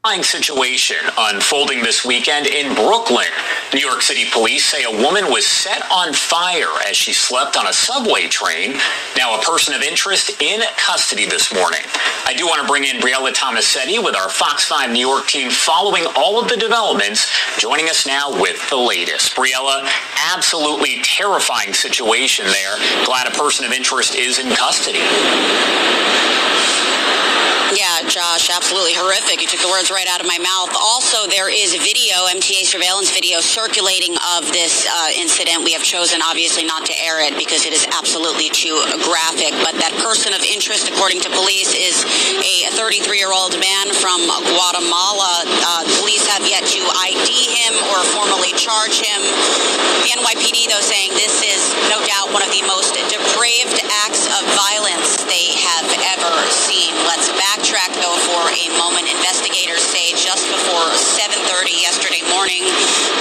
Situation unfolding this weekend in Brooklyn. New York City police say a woman was set on fire as she slept on a subway train. Now a person of interest in custody this morning. I do want to bring in Briella Tomasetti with our Fox 5 New York team following all of the developments, joining us now with the latest. Briella, absolutely terrifying situation there. Glad a person of interest is in custody. Yeah, Josh, absolutely horrific. You took the words right out of my mouth. Also, there is video, MTA surveillance video, circulating of this incident. We have chosen, obviously, not to air it because it is absolutely too graphic. But that person of interest, according to police, is a 33-year-old man from Guatemala. Police have yet to ID him or formally charge him. The NYPD, though, saying this is no doubt one of the most depraved acts of violence they have ever seen. Let's backtrack, though, for a moment. Investigators say just before 7:30 yesterday morning,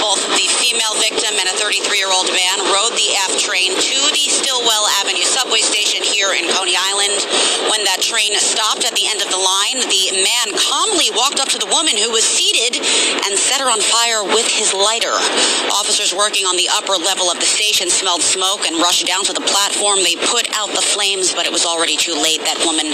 both the female victim and a 33-year-old man rode the F train to the Stillwell Avenue subway station here in Coney Island. When that train stopped at the end of the line, the man calmly walked up to the woman who was seated and set her on fire with his lighter. Officers working on the upper level of the station smelled smoke and rushed down to the platform. They put out the flames, but it was already too late. That woman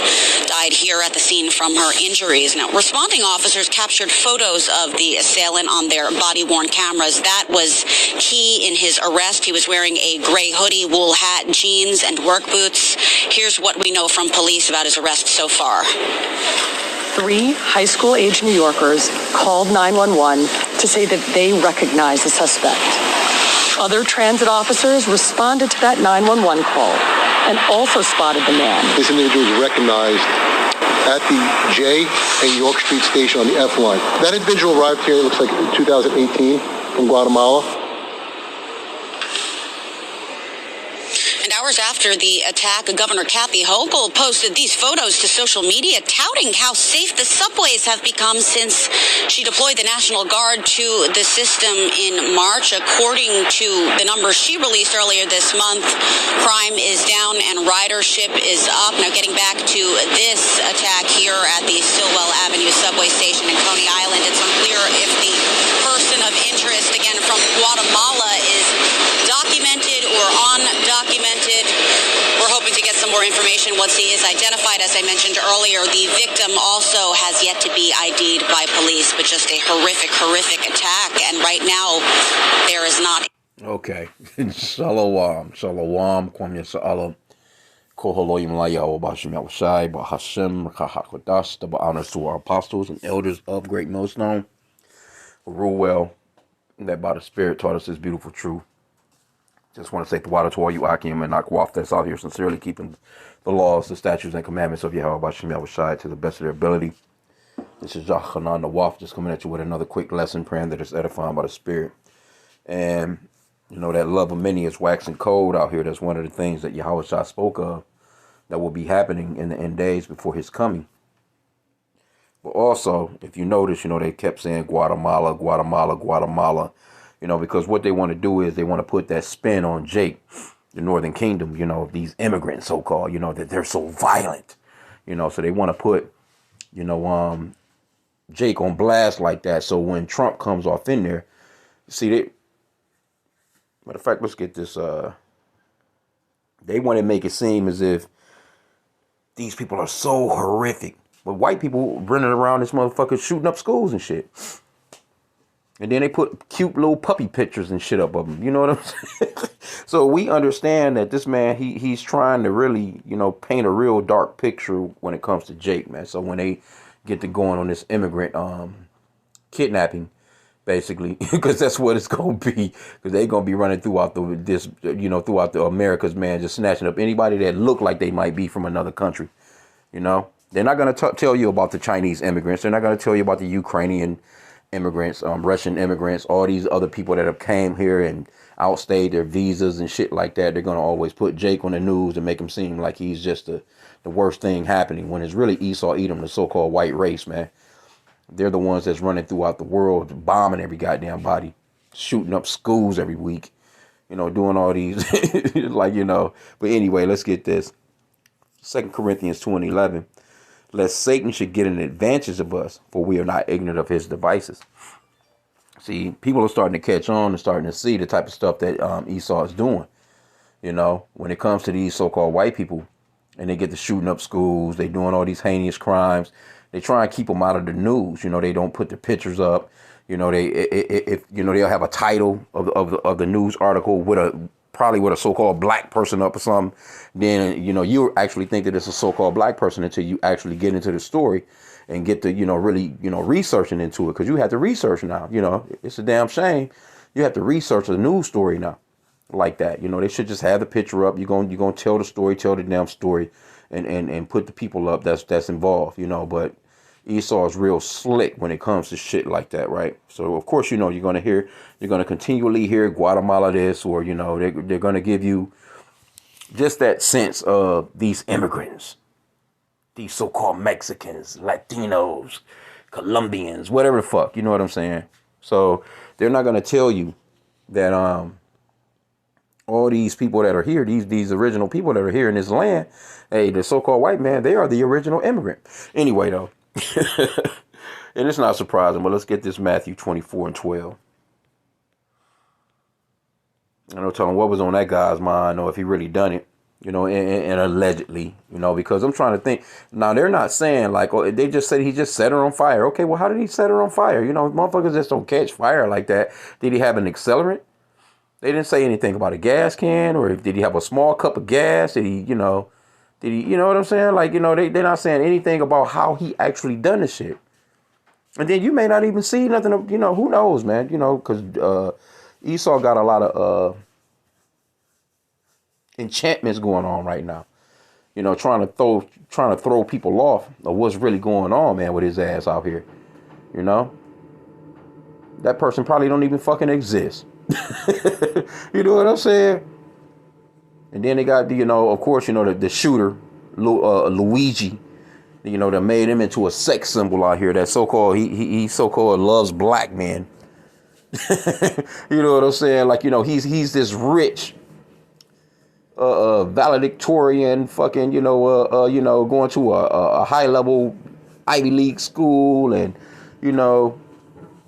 died here at the scene from her injuries. Now, responding officers captured photos of the assailant on their body-worn cameras. That was key in his arrest. He was wearing a gray hoodie, wool hat, jeans, and work boots. Here's what we know from police about his arrest so far. 3 high school-age New Yorkers called 911 to say that they recognize the suspect. Other transit officers responded to that 911 call and also spotted the man. This individual was recognized at the J and York Street station on the F line. That individual arrived here, it looks like in 2018 from Guatemala. Hours after the attack, Governor Kathy Hochul posted these photos to social media touting how safe the subways have become since she deployed the National Guard to the system in March. According to the numbers she released earlier this month, crime is down and ridership is up. Now, getting back to this attack here at the Stillwell Avenue subway station in Coney Island, it's unclear if the person of interest, again from Guatemala, is documented or undocumented. We're hoping to get some more information once he is identified. As I mentioned earlier, the victim also has yet to be ID'd by police, but just a horrific attack. And right now, there is not. Okay. Shalom. Kwam Yasa'ala. Koholoyim Layahu Bashim Yawashai, Bahashim, Kahakodas, the honors to our apostles and elders of Great Millstone. Rule well, that by the Spirit taught us this beautiful truth. Just want to say the water to all you H.I.M and Akwaf that's out here sincerely keeping the laws, the statutes, and commandments of Yahweh Bashim Yahushai to the best of their ability. This is Jachanan the Waf just coming at you with another quick lesson, praying that it's edifying by the Spirit. And, you know, that love of many is waxing cold out here. That's one of the things that Yahushai spoke of that will be happening in the end days before his coming. But also, if you notice, you know, they kept saying Guatemala, you know, because what they want to do is they want to put that spin on Jake, the Northern Kingdom, you know, these immigrants, so-called, you know, that they're so violent, you know, so they want to put, you know, Jake on blast like that. So when Trump comes off in there, see, matter of fact, let's get this, they want to make it seem as if these people are so horrific. But white people running around this motherfucker shooting up schools and shit. And then they put cute little puppy pictures and shit up of him. You know what I'm saying? So we understand that this man, he's trying to really, you know, paint a real dark picture when it comes to Jake, man. So when they get to going on this immigrant kidnapping, basically, because that's what it's going to be. Because they're going to be running throughout throughout the Americas, man, just snatching up anybody that look like they might be from another country. You know, they're not going to tell you about the Chinese immigrants. They're not going to tell you about the Ukrainian immigrants, Russian immigrants, all these other people that have came here and outstayed their visas and shit like that. They're going to always put Jake on the news and make him seem like he's just the worst thing happening, when it's really Esau, Edom, the so-called white race, man. They're the ones that's running throughout the world, bombing every goddamn body, shooting up schools every week, you know, doing all these, like, you know. But anyway, let's get this. 2 Corinthians 2:11. lest Satan should get an advantage of us, for we are not ignorant of his devices. See, people are starting to catch on and starting to see the type of stuff that Esau is doing. You know, when it comes to these so-called white people, and they get to shooting up schools, they doing all these heinous crimes. They try and keep them out of the news. You know, they don't put the pictures up. You know, if you know, they'll have a title of the news article with probably with a so-called black person up or something. Then, you know, you actually think that it's a so-called black person until you actually get into the story and get to, you know, really, you know, researching into it, because you have to research now. You know, it's a damn shame. You have to research a news story now like that. You know, they should just have the picture up. You're gonna tell the story, tell the damn story, and put the people up that's involved. You know, but Esau is real slick when it comes to shit like that, right? So of course, you know, you're gonna continually hear Guatemala this, or you know, they're gonna give you just that sense of these immigrants, these so-called Mexicans, Latinos, Colombians, whatever the fuck, you know what I'm saying? So they're not gonna tell you that all these people that are here, these original people that are here in this land, hey, the so-called white man, they are the original immigrant. Anyway, though, and it's not surprising, but let's get this Matthew 24:12. I know, telling what was on that guy's mind, or if he really done it, you know, and allegedly, you know, because I'm trying to think. Now, they're not saying like, oh, they just said he just set her on fire. Okay, well, how did he set her on fire? You know, motherfuckers just don't catch fire like that. Did he have an accelerant? They didn't say anything about a gas can, or did he have a small cup of gas? Did he, you know what I'm saying? Like, you know, they're not saying anything about how he actually done the shit. And then you may not even see nothing, you know, who knows, man, you know, because Esau got a lot of enchantments going on right now. You know, trying to throw people off of what's really going on, man, with his ass out here. You know? That person probably don't even fucking exist. You know what I'm saying? And then they got the, you know, of course, you know, the shooter, Luigi, you know, that made him into a sex symbol out here. That so-called, he so-called loves black men. You know what I'm saying? Like, you know, he's this rich, valedictorian, fucking, you know, going to a high level Ivy League school, and, you know,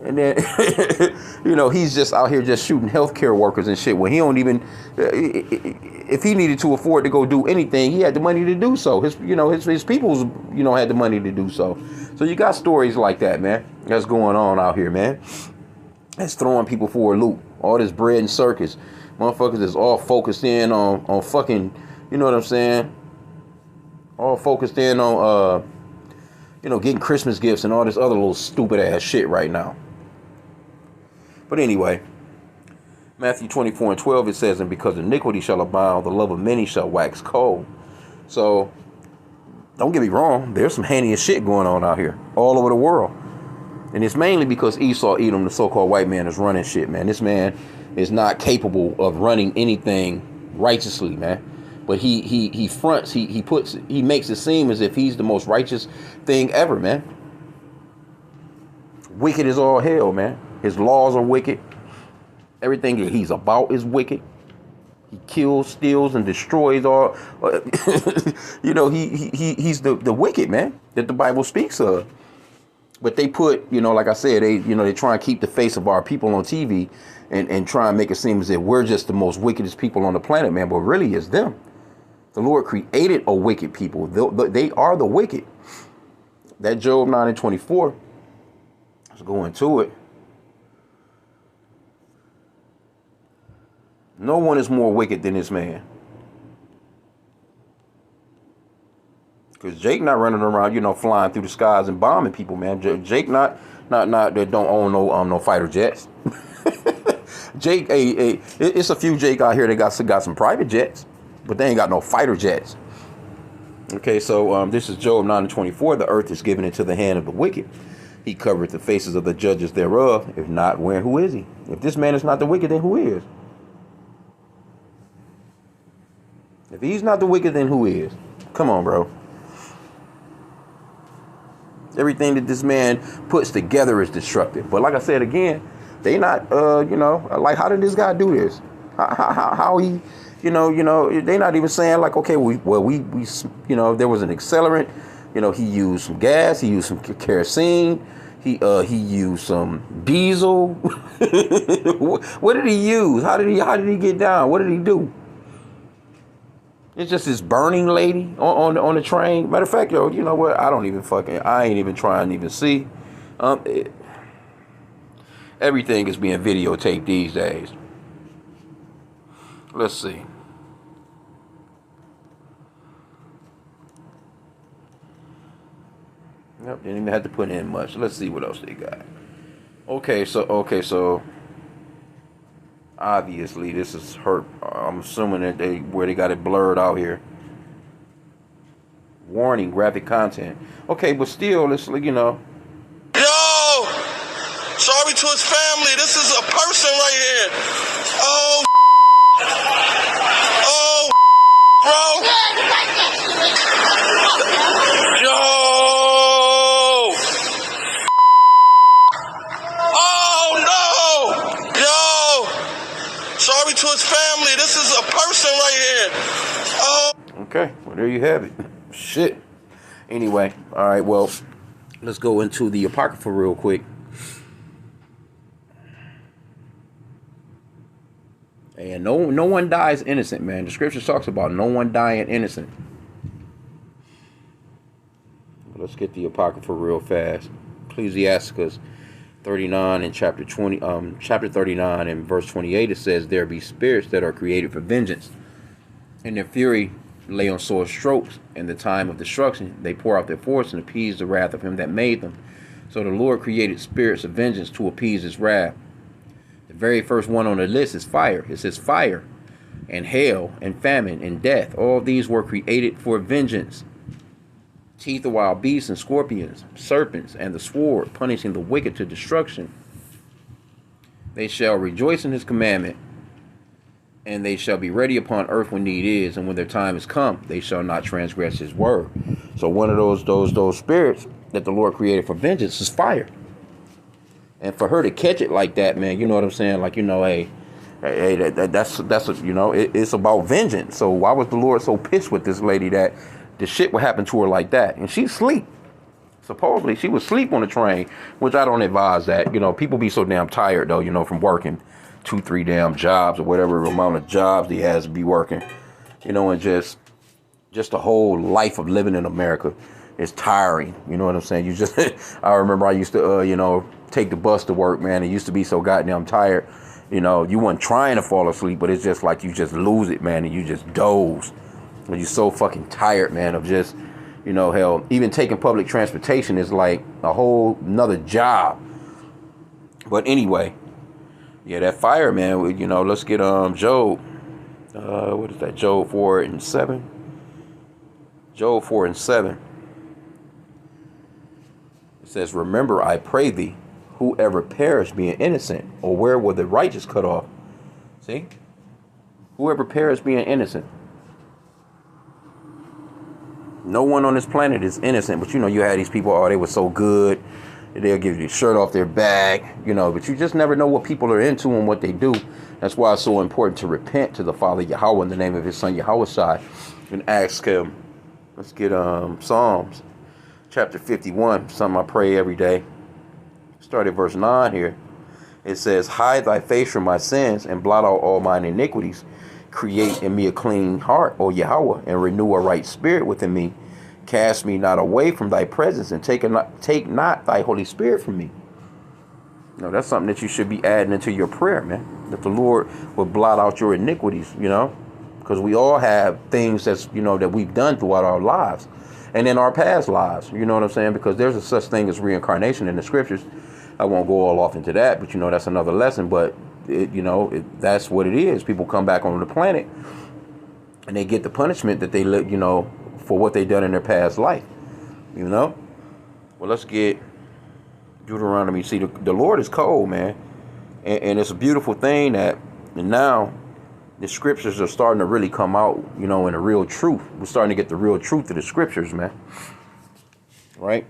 and then, you know, he's just out here just shooting healthcare workers and shit. When he don't even, if he needed to afford to go do anything, he had the money to do so. His peoples, you know, had the money to do so. So you got stories like that, man, that's going on out here, man. That's throwing people for a loop. All this bread and circus. Motherfuckers is all focused in on fucking, you know what I'm saying? All focused in on, you know, getting Christmas gifts and all this other little stupid ass shit right now. But anyway, Matthew 24:12, it says, and because iniquity shall abound, the love of many shall wax cold. So, don't get me wrong, there's some heinous shit going on out here, all over the world. And it's mainly because Esau, Edom, the so-called white man, is running shit, man. This man is not capable of running anything righteously, man. But he fronts, he makes it seem as if he's the most righteous thing ever, man. Wicked as all hell, man. His laws are wicked. Everything that he's about is wicked. He kills, steals, and destroys all. You know, he's the wicked man that the Bible speaks of. But they put, you know, like I said, they try and keep the face of our people on TV and try and make it seem as if we're just the most wickedest people on the planet, man. But really, it's them. The Lord created a wicked people. They are the wicked. That Job 9:24. Let's go into it. No one is more wicked than this man. Because Jake not running around, you know, flying through the skies and bombing people, man. Jake not that don't own no fighter jets. Jake, it's a few Jake out here that got some private jets, but they ain't got no fighter jets. Okay, so this is Job 9:24. The earth is given into the hand of the wicked. He covereth the faces of the judges thereof. If not, where, who is he? If this man is not the wicked, then who is? If he's not the wicked, then who is? Come on, bro. Everything that this man puts together is destructive. But like I said again, they not, you know, like, how did this guy do this? How he, you know, they not even saying like, okay, we you know, there was an accelerant, You know, he used some gas. He used some kerosene. He used some diesel. What did he use? How did he get down? What did he do? It's just this burning lady on the train. Matter of fact, yo, you know what? I ain't even trying to even see. Everything is being videotaped these days. Let's see. Yep, didn't even have to put in much. Let's see what else they got. Okay, so obviously this is hurt. I'm assuming that they got it blurred out here. Warning: graphic content. Okay, but still, let's Yo, sorry to his family. This is a person right here. Oh, bro. Yo. Oh no. Yo. Sorry to his family. This is a person right here. Oh. Okay, well there you have it. Shit. Anyway, all right. Well, let's go into the Apocrypha real quick. And no one dies innocent, man. The scripture talks about no one dying innocent. Let's get the Apocrypha real fast. Ecclesiasticus 39 and chapter 39 and verse 28, it says, "There be spirits that are created for vengeance. In their fury lay on sore strokes. In the time of destruction they pour out their force and appease the wrath of him that made them. So the Lord created spirits of vengeance to appease his wrath." The very first one on the list is fire. It says fire and hail and famine and death. All these were created for vengeance. Teeth of wild beasts and scorpions, serpents, and the sword, punishing the wicked to destruction. They shall rejoice in his commandment, and they shall be ready upon earth when need is, and when their time is come, they shall not transgress his word. So one of those spirits that the Lord created for vengeance is fire. And for her to catch it like that, man, you know what I'm saying? Like, it's about vengeance. So why was the Lord so pissed with this lady that the shit would happen to her like that? And she's asleep. Supposedly she was asleep on the train, which I don't advise that. You know, people be so damn tired though, from working 2-3 damn jobs or whatever amount of jobs he has to be working, and just the whole life of living in America is tiring. You know what I'm saying? I remember I used to, take the bus to work, man. It used to be so goddamn tired. You weren't trying to fall asleep, but it's just like you just lose it, man, and you just doze. And you're so fucking tired, man, of just, hell, even taking public transportation is like a whole nother job. But anyway, yeah, that fire, man, let's get Job. What is that? Job 4 and 7. Job 4 and 7. It says, "Remember, I pray thee, whoever perished being innocent, or where were the righteous cut off?" See? Whoever perished being innocent. No one on this planet is innocent, but you had these people, they were so good. They'll give you the shirt off their back, but you just never know what people are into and what they do. That's why it's so important to repent to the Father Yahweh in the name of his son Yahushua and ask him. Let's get Psalms chapter 51, something I pray every day. Start at verse 9 here. It says, "Hide thy face from my sins and blot out all mine iniquities. Create in me a clean heart, O Yahweh, and renew a right spirit within me. Cast me not away from thy presence, and take not thy Holy Spirit from me." That's something that you should be adding into your prayer, man. That the Lord will blot out your iniquities, because we all have things that we've done throughout our lives and in our past lives. You know what I'm saying? Because there's a such thing as reincarnation in the scriptures. I won't go all off into that, but that's another lesson. But that's what it is. People come back on the planet and they get the punishment that they for what they done in their past life. Well, let's get Deuteronomy. See, the Lord is cold, man, and it's a beautiful thing that now the scriptures are starting to really come out, in the real truth. We're starting to get the real truth of the scriptures, man. Right?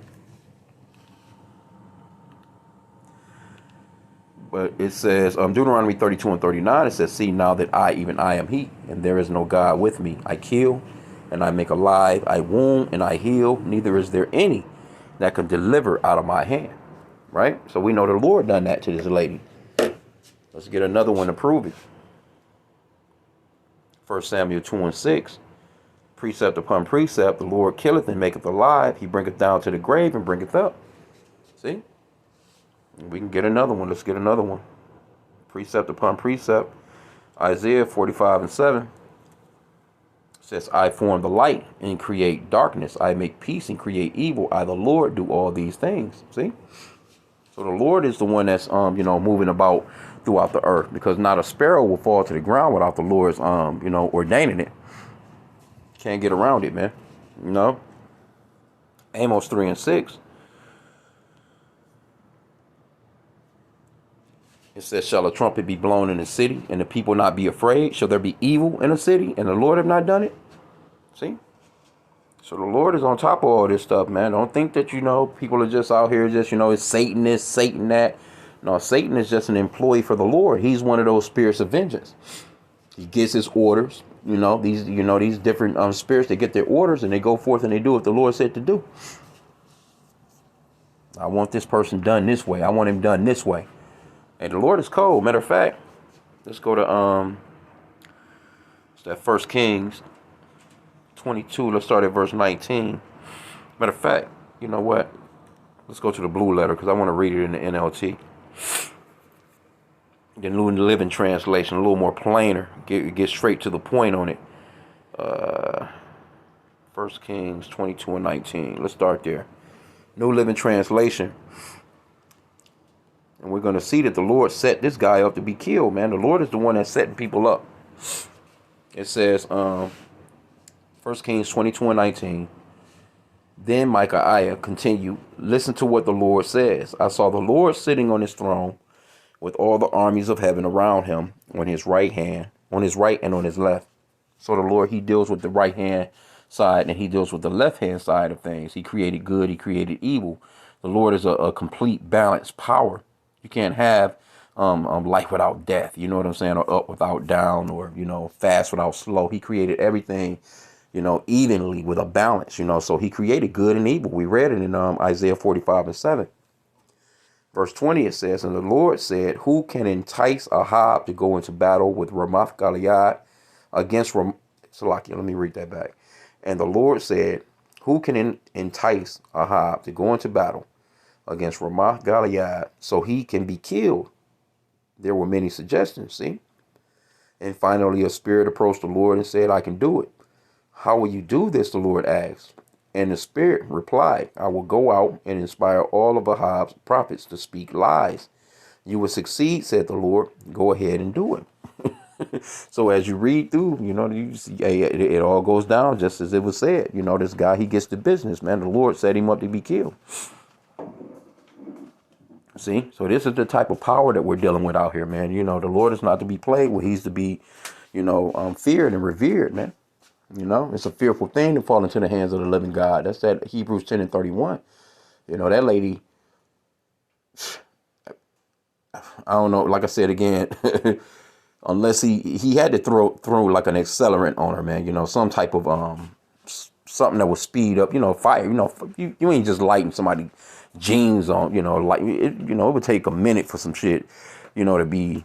But it says, Deuteronomy 32 and 39, it says, "See now that I, even I, am he, and there is no God with me. I kill and I make alive. I wound and I heal. Neither is there any that can deliver out of my hand. Right? So we know the Lord done that to this lady. Let's get another one to prove it. 1 Samuel 2:6. Precept upon precept, the Lord killeth and maketh alive. He bringeth down to the grave and bringeth up. See? We can get another one. Let's get another one. Precept upon precept. Isaiah 45:7 says, I form the light and create darkness. I make peace and create evil. I, the Lord, do all these things. See? So the Lord is the one that's, moving about throughout the earth, because not a sparrow will fall to the ground without the Lord's, ordaining it. Can't get around it, man. Amos 3:6. It says, shall a trumpet be blown in the city, and the people not be afraid? Shall there be evil in the city, and the Lord have not done it? See? So the Lord is on top of all this stuff, man. Don't think that, people are just out here just, it's Satan this, Satan that. No, Satan is just an employee for the Lord. He's one of those spirits of vengeance. He gets his orders. These different spirits, they get their orders and they go forth and they do what the Lord said to do. I want this person done this way. I want him done this way. And the Lord is cold. Matter of fact, let's go to it's that 1 Kings 22. Let's start at verse 19. Matter of fact, you know what? Let's go to the blue letter because I want to read it in the NLT. The New Living Translation, a little more plainer. Get straight to the point on it. 1 Kings 22:19. Let's start there. New Living Translation. And we're going to see that the Lord set this guy up to be killed, man. The Lord is the one that's setting people up. It says, 1 Kings 22:19. Then Micaiah continued, listen to what the Lord says. I saw the Lord sitting on his throne with all the armies of heaven around him on his right and on his left. So the Lord, he deals with the right hand side and he deals with the left hand side of things. He created good, he created evil. The Lord is a complete balanced power. You can't have life without death, you know what I'm saying, or up without down, or fast without slow. He created everything evenly with a balance, so he created good and evil. We read it in Isaiah 45:7. Verse 20, it says, and the Lord said, who can entice Ahab to go into battle with Ramoth Gilead against Salakia? Let me read that back. And the Lord said, who can entice Ahab to go into battle against Ramoth Gilead so he can be killed? There were many suggestions, see? And finally, a spirit approached the Lord and said, I can do it. How will you do this? The Lord asked. And the spirit replied, I will go out and inspire all of Ahab's prophets to speak lies. You will succeed, said the Lord. Go ahead and do it. So as you read through, you see, it all goes down just as it was said. This guy, he gets the business, man. The Lord set him up to be killed. See, so this is the type of power that we're dealing with out here, man. The Lord is not to be played with. He's to be, feared and revered, man. It's a fearful thing to fall into the hands of the living God. That's that Hebrews 10:31. That lady, I don't know, like I said again, unless he had to throw like an accelerant on her, man, some type of something that would speed up, fire. You ain't just lighting somebody jeans on, it would take a minute for some shit, to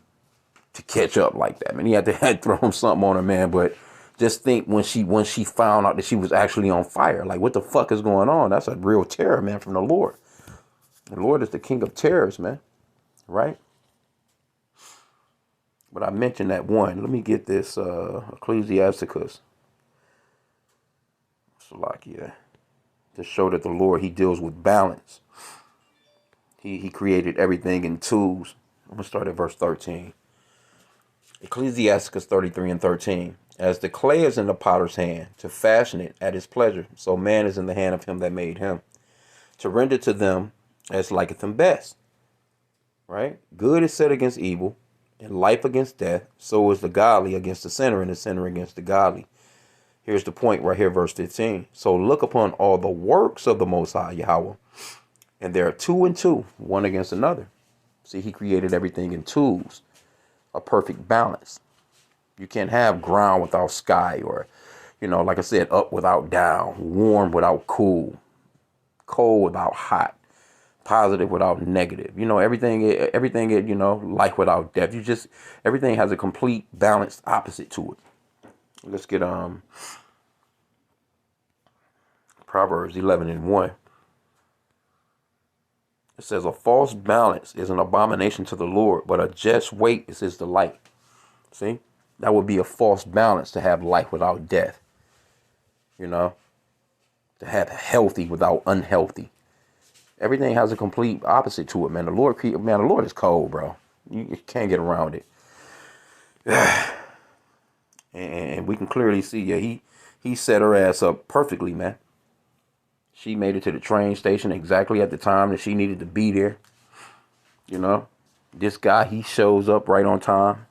catch up like that, man. He had to throw something on her, man. But just think when she found out that she was actually on fire, like what the fuck is going on? That's a real terror, man, from the Lord. The Lord is the king of terrors, man. Right? But I mentioned that one. Let me get this Ecclesiasticus. Salakia. To show that the Lord, he deals with balance. He created everything in twos. I'm going to start at verse 13. Ecclesiasticus 33:13. As the clay is in the potter's hand, to fashion it at his pleasure, so man is in the hand of him that made him, to render to them as liketh them best. Right? Good is set against evil, and life against death. So is the godly against the sinner, and the sinner against the godly. Here's the point right here, verse 15. So look upon all the works of the Most High Yahweh, and there are two and two, one against another. See, he created everything in twos, a perfect balance. You can't have ground without sky, or, You know, like I said, up without down, warm without cool, cold without hot, positive without negative. You know, everything, you know, life without death. You just, everything has a complete balanced opposite to it. Let's get Proverbs 11:1. It says, a false balance is an abomination to the Lord, but a just weight is his delight. See, that would be a false balance to have life without death. You know, to have healthy without unhealthy. Everything has a complete opposite to it, man. The Lord is cold, bro. You can't get around it. And we can clearly see, yeah, he set her ass up perfectly, man. She made it to the train station exactly at the time that she needed to be there. You know, this guy, he shows up right on time.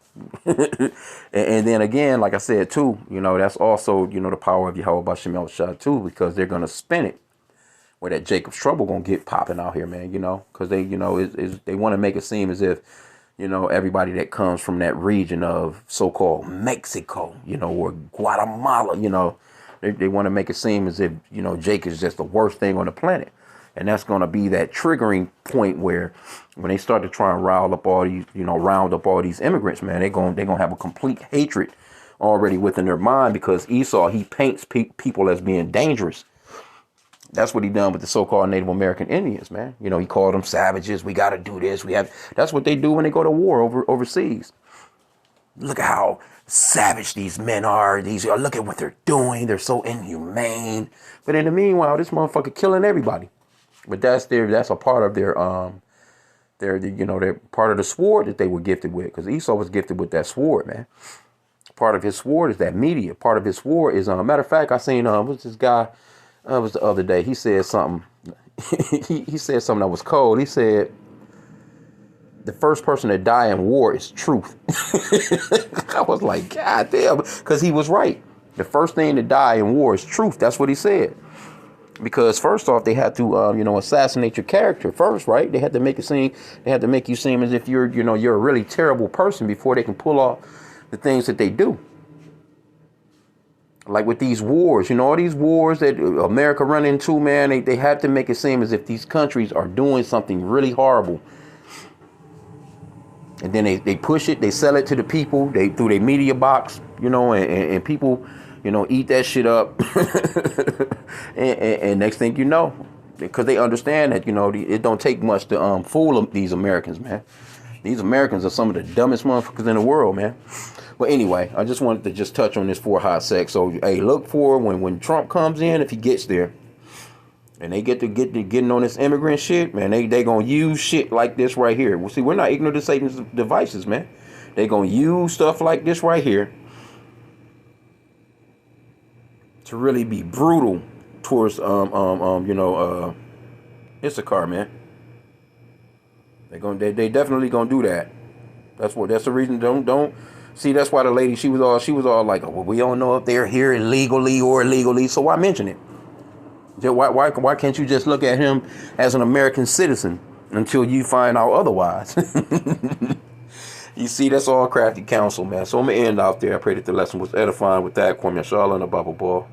and then again, like I said, too, you know, that's also, you know, the power of Yahweh Bashim Shah too, because they're going to spin it where that Jacob's trouble going to get popping out here, man, you know, because they, you know, they want to make it seem as if, you know, everybody that comes from that region of so-called Mexico, you know, or Guatemala, you know, they want to make it seem as if, you know, Jake is just the worst thing on the planet. And that's going to be that triggering point where when they start to try and round up all these immigrants, man, they're going to have a complete hatred already within their mind, because Esau, he paints people as being dangerous. That's what he done with the so-called Native American Indians, man. You know, he called them savages. We got to do this. That's what they do when they go to war overseas. Look at how savage these men are. Look at what they're doing. They're so inhumane. But in the meanwhile, this motherfucker killing everybody. But that's a part of their part of the sword that they were gifted with, because Esau was gifted with that sword, man. Part of his sword is that media. Part of his sword is matter of fact, I seen what's this guy? It was the other day. He said something. he said something that was cold. He said, the first person to die in war is truth. I was like, God damn, because he was right. The first thing to die in war is truth. That's what he said. Because first off, they had to, assassinate your character first, right? They had to make you seem as if you're a really terrible person before they can pull off the things that they do. Like with these wars, all these wars that America run into, man, they have to make it seem as if these countries are doing something really horrible. And then they push it, they sell it to the people, through their media box, and people, eat that shit up. and next thing you know, because they understand that, it don't take much to fool these Americans, man. These Americans are some of the dumbest motherfuckers in the world, man. But anyway, I just wanted to just touch on this for hot sex. So, hey, look for when Trump comes in, if he gets there, and they getting on this immigrant shit, man, they gonna use shit like this right here. Well, see, we're not ignorant to Satan's devices, man. They gonna use stuff like this right here to really be brutal towards Issachar, man. They definitely gonna do that. That's the reason. Don't see. That's why the lady, she was all like, oh, well, we don't know if they're here illegally or illegally, so why mention it? Why can't you just look at him as an American citizen until you find out otherwise? You see, that's all crafty counsel, man. So I'm gonna end out there. I pray that the lesson was edifying. With that, Kwame Yashala and a Bible Ball.